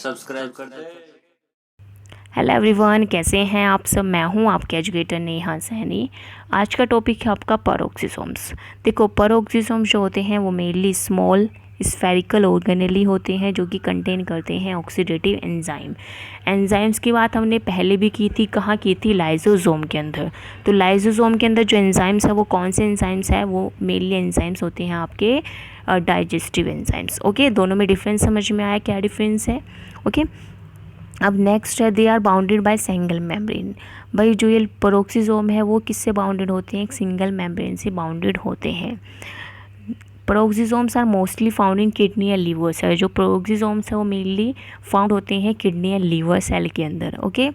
Subscribe कर दे। Hello everyone, कैसे हैं आप सब। मैं हूं आपके एजुकेटर नेहा सैनी। आज का टॉपिक है आपका पेरोक्सिसोम्स। देखो, पेरोक्सिसोम्स जो होते हैं वो मेनली स्मॉल स्फेरिकल ऑर्गेनेली होते हैं जो कि कंटेन करते हैं ऑक्सीडेटिव एंजाइम। एंजाइम्स की बात हमने पहले भी की थी, कहाँ की थी, लाइसोसोम के अंदर। तो लाइसोसोम के अंदर जो एंजाइम्स है वो कौन से एंजाइम्स है, वो मेनली एंजाइम्स होते हैं आपके डाइजेस्टिव एंजाइम्स। ओके, दोनों में डिफरेंस समझ में आया, क्या डिफरेंस है। ओके, अब नेक्स्ट है, they are bounded by single membrane. भाई जो ये पेरोक्सिसोम है वो किससे बाउंडेड होते हैं, एक सिंगल मेम्ब्रेन से बाउंडेड होते हैं। Peroxisomes are mostly found in kidney या लीवर सेल। जो पेरोक्सिसोम्स है वो मेनली फाउंड होते हैं किडनी या लीवर सेल के अंदर। ओके,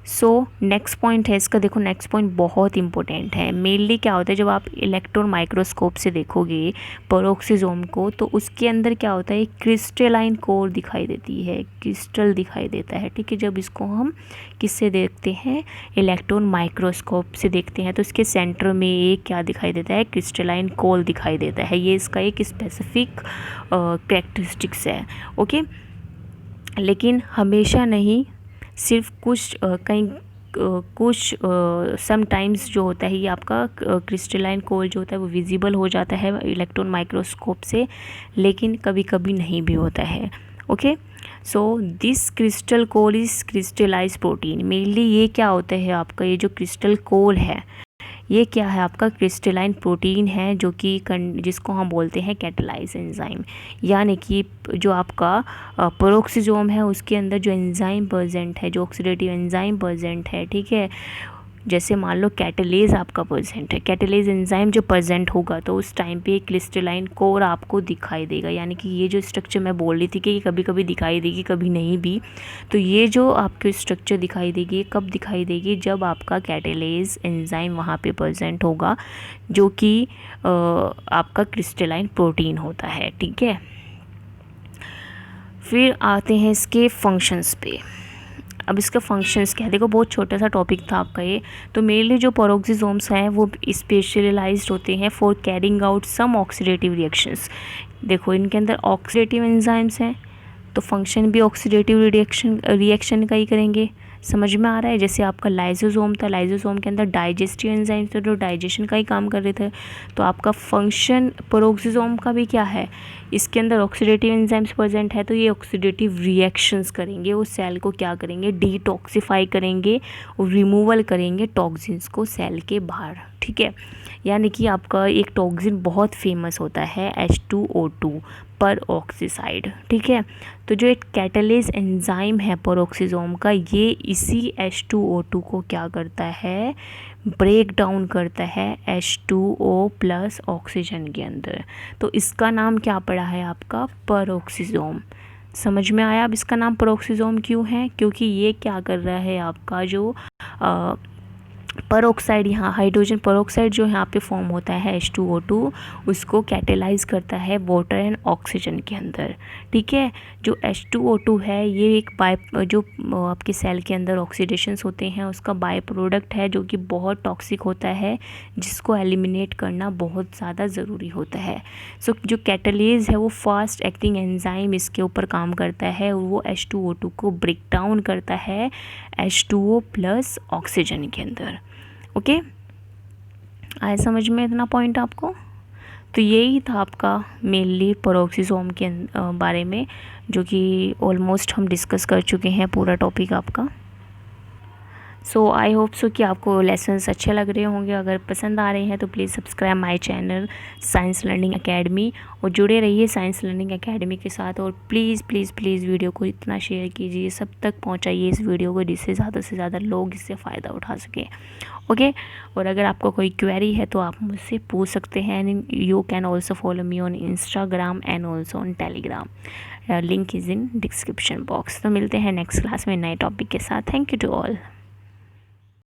सो नेक्स्ट पॉइंट है इसका, देखो नेक्स्ट पॉइंट बहुत इंपॉर्टेंट है। मेनली क्या होता है, जब आप इलेक्ट्रॉन माइक्रोस्कोप से देखोगे पेरोक्सिसोम को तो उसके अंदर क्या होता है, क्रिस्टलाइन कोर दिखाई देती है, क्रिस्टल दिखाई देता है। ठीक है, जब इसको हम किससे देखते हैं, इलेक्ट्रॉन माइक्रोस्कोप से देखते हैं तो इसके सेंटर में एक क्या दिखाई देता है, क्रिस्टलाइन कोर दिखाई देता है। ये इसका एक स्पेसिफिक कैरेक्टरिस्टिक्स है। ओके, लेकिन हमेशा नहीं, सिर्फ कुछ कहीं कुछ समटाइम्स जो होता है ये आपका क्रिस्टलाइन कोल जो होता है वो विजिबल हो जाता है इलेक्ट्रॉन माइक्रोस्कोप से, लेकिन कभी कभी नहीं भी होता है। Okay, so this crystal core is crystallize protein. Mainly ये क्या होता है आपका, ये जो क्रिस्टल कोल है ये क्या है आपका, क्रिस्टलाइन प्रोटीन है जो कि जिसको हम बोलते हैं कैटालाइज एंजाइम। यानी कि जो आपका पेरोक्सिसोम है उसके अंदर जो एंजाइम प्रेजेंट है, जो ऑक्सीडेटिव एंजाइम प्रेजेंट है, ठीक है, जैसे मान लो कैटालेज आपका प्रेजेंट है, कैटालेज एंजाइम जो प्रेजेंट होगा तो उस टाइम पे क्रिस्टलाइन कोर आपको दिखाई देगा। यानी कि ये जो स्ट्रक्चर मैं बोल रही थी कि ये कभी कभी दिखाई देगी कभी नहीं भी, तो ये जो आपको स्ट्रक्चर दिखाई देगी कब दिखाई देगी, जब आपका कैटालेज एंजाइम वहाँ पे प्रेजेंट होगा जो कि आपका क्रिस्टलाइन प्रोटीन होता है। ठीक है, फिर आते हैं इसके फंक्शंस पे। अब इसका फंक्शंस क्या है, देखो बहुत छोटा सा टॉपिक था आपका ये। तो मेनली जो पेरोक्सिसोम्स हैं वो स्पेशलाइज्ड होते हैं for carrying out some oxidative reactions. देखो इनके अंदर ऑक्सीडेटिव एंजाइम्स हैं तो फंक्शन भी ऑक्सीडेटिव रिएक्शन का ही करेंगे। समझ में आ रहा है, जैसे आपका लाइसोसोम था, लाइसोसोम के अंदर डाइजेस्टिव एंजाइम थे जो डाइजेशन का ही काम कर रहे थे। तो आपका फंक्शन पेरोक्सिसोम का भी क्या है, इसके अंदर ऑक्सीडेटिव एंजाइम्स प्रेजेंट है तो ये ऑक्सीडेटिव रिएक्शंस करेंगे, उस सेल को क्या करेंगे, डिटॉक्सिफाई करेंगे और रिमूवल करेंगे टॉक्सिन्स को सेल के बाहर। ठीक है, यानी कि आपका एक टॉक्सिन बहुत फेमस होता है H2O2 पर ऑक्सीसाइड। ठीक है, तो जो एक कैटालेज एंजाइम है पेरोक्सिसोम का, ये इसी H2O2 को क्या करता है, ब्रेक डाउन करता है H2O प्लस ऑक्सीजन के अंदर। तो इसका नाम क्या पड़ा है आपका, पेरोक्सिसोम। समझ में आया। अब इसका नाम पेरोक्सिसोम क्यों है, क्योंकि ये क्या कर रहा है आपका जो पेरोक्साइड, यहाँ हाइड्रोजन पेरोक्साइड जो यहाँ पे फॉर्म होता है H2O2 उसको कैटेलाइज करता है वाटर एंड ऑक्सीजन के अंदर। ठीक है, जो H2O2 है ये एक जो आपके सेल के अंदर ऑक्सीडेशंस होते हैं उसका बाय प्रोडक्ट है जो कि बहुत टॉक्सिक होता है, जिसको एलिमिनेट करना बहुत ज़्यादा ज़रूरी होता है। सो जो कैटालेज है वो फास्ट एक्टिंग एंजाइम इसके ऊपर काम करता है और वो H2O2 को ब्रेक डाउन करता है H2O प्लस ऑक्सीजन के अंदर। ओके, आया समझ में इतना पॉइंट आपको। तो यही था आपका मेनली पेरोक्सिसोम के बारे में, जो कि ऑलमोस्ट हम डिस्कस कर चुके हैं पूरा टॉपिक आपका। सो आई होप सो कि आपको लेसन्स अच्छे लग रहे होंगे। अगर पसंद आ रहे हैं तो please subscribe my channel science learning academy और जुड़े रहिए साइंस लर्निंग एकेडमी के साथ। और प्लीज़ प्लीज़ प्लीज़ वीडियो को इतना शेयर कीजिए, सब तक पहुंचाइए इस वीडियो को, जिससे ज़्यादा से ज़्यादा लोग इससे फ़ायदा उठा सकें। ओके, और अगर आपको कोई क्वेरी है तो आप मुझसे पूछ सकते हैं। You can also follow me on Instagram and also on Telegram. Link is in description box. तो मिलते हैं नेक्स्ट क्लास में नए टॉपिक के साथ। Thank you to all.